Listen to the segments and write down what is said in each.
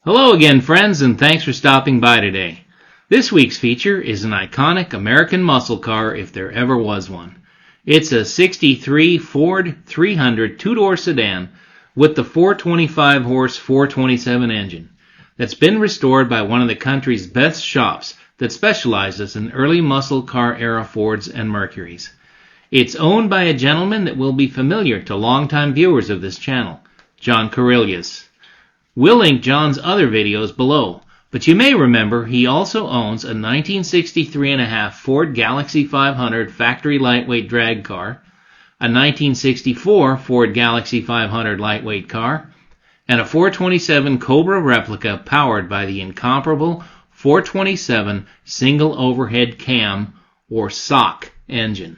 Hello again, friends, and thanks for stopping by today. This week's feature is an iconic American muscle car if there ever was one. It's a 63 Ford 300 two-door sedan with the 425-horse 427 engine that's been restored by one of the country's best shops that specializes in early muscle car era Fords and Mercurys. It's owned by a gentleman that will be familiar to longtime viewers of this channel, John Karelius. We'll link John's other videos below, but you may remember he also owns a 1963.5 Ford Galaxy 500 factory lightweight drag car, a 1964 Ford Galaxy 500 lightweight car, and a 427 Cobra replica powered by the incomparable 427 single overhead cam, or SOC, engine.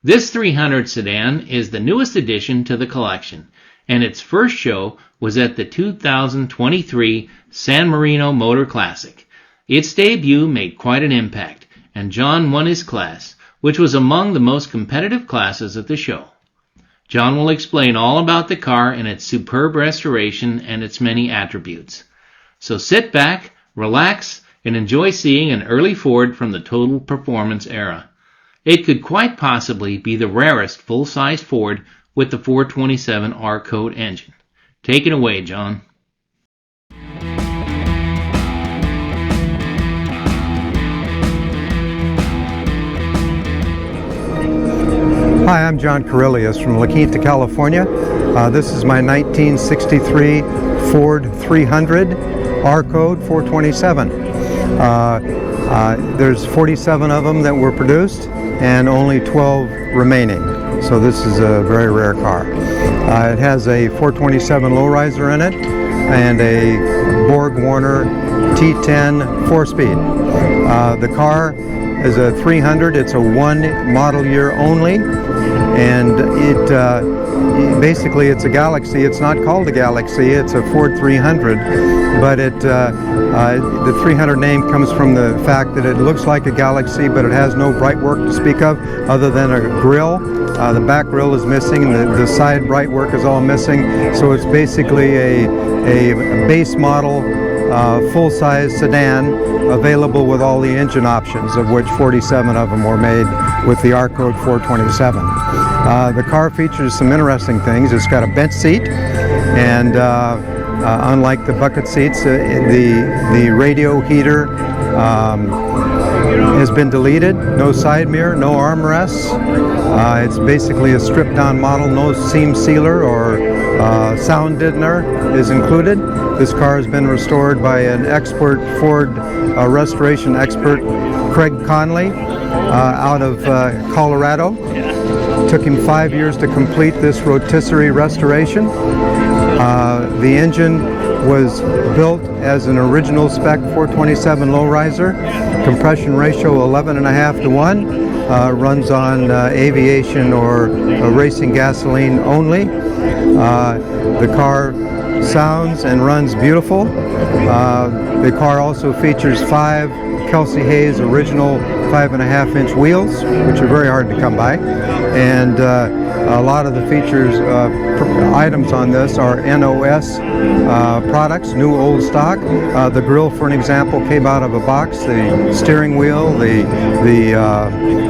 This 300 sedan is the newest addition to the collection, and its first show was at the 2023 San Marino Motor Classic. Its debut made quite an impact, and John won his class, which was among the most competitive classes at the show. John will explain all about the car and its superb restoration and its many attributes. So sit back, relax, and enjoy seeing an early Ford from the Total Performance era. It could quite possibly be the rarest full-size Ford with the 427 R-Code engine. Take it away, John. Hi, I'm John Karelius from La Quinta, California. This is my 1963 Ford 300 R-Code 427. There's 47 of them that were produced and only 12 remaining. So this is a very rare car. It has a 427 lowriser in it and a Borg-Warner T10 4-speed. The car is a 300. It's a one model year only, and basically it's a Galaxy. It's not called a Galaxy. It's a Ford 300, but the 300 name comes from the fact that it looks like a Galaxy, but it has no bright work to speak of other than a grille. The back grille is missing, and the side bright work is all missing. So it's basically a base model full-size sedan available with all the engine options, of which 47 of them were made with the R-Code 427. The car features some interesting things. It's got a bench seat, and unlike the bucket seats, the radio heater has been deleted. No side mirror, no armrests. It's basically a stripped down model. No seam sealer or sound deadener is included. This car has been restored by an expert Ford restoration expert, Craig Cooley, out of Colorado. Took him 5 years to complete this rotisserie restoration. The engine was built as an original spec 427 lowriser, compression ratio 11.5 to 1, runs on aviation or racing gasoline only. The car sounds and runs beautiful. The car also features 5 Kelsey Hayes original 5.5-inch wheels, which are very hard to come by, and a lot of the features items on this are NOS products, new old stock. The grille, for an example, came out of a box. The steering wheel, the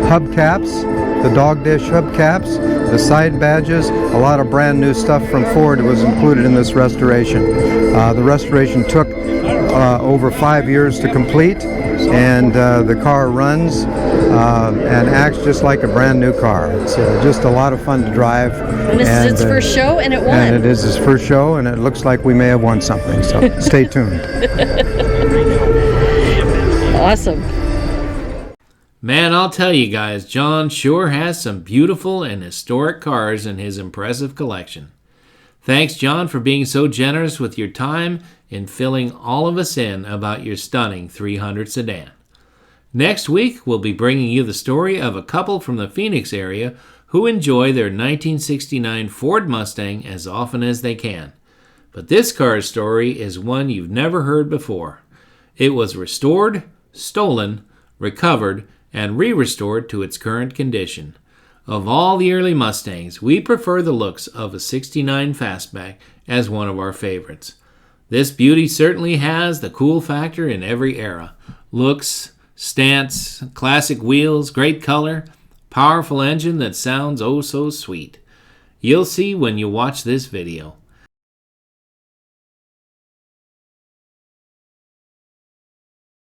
hubcaps, the dog dish hubcaps, the side badges, a lot of brand new stuff from Ford was included in this restoration. The restoration took over 5 years to complete, and the car runs and acts just like a brand new car. It's just a lot of fun to drive. And this is its first show, and it won. And it is its first show, and it looks like we may have won something, so stay tuned. Awesome. Man, I'll tell you guys, John sure has some beautiful and historic cars in his impressive collection. Thanks, John, for being so generous with your time and filling all of us in about your stunning 300 sedan. Next week, we'll be bringing you the story of a couple from the Phoenix area who enjoy their 1969 Ford Mustang as often as they can. But this car's story is one you've never heard before. It was restored, stolen, recovered, and re-restored to its current condition. Of all the early Mustangs, we prefer the looks of a '69 Fastback as one of our favorites. This beauty certainly has the cool factor in every era. Looks, stance, classic wheels, great color, powerful engine that sounds oh so sweet. You'll see when you watch this video.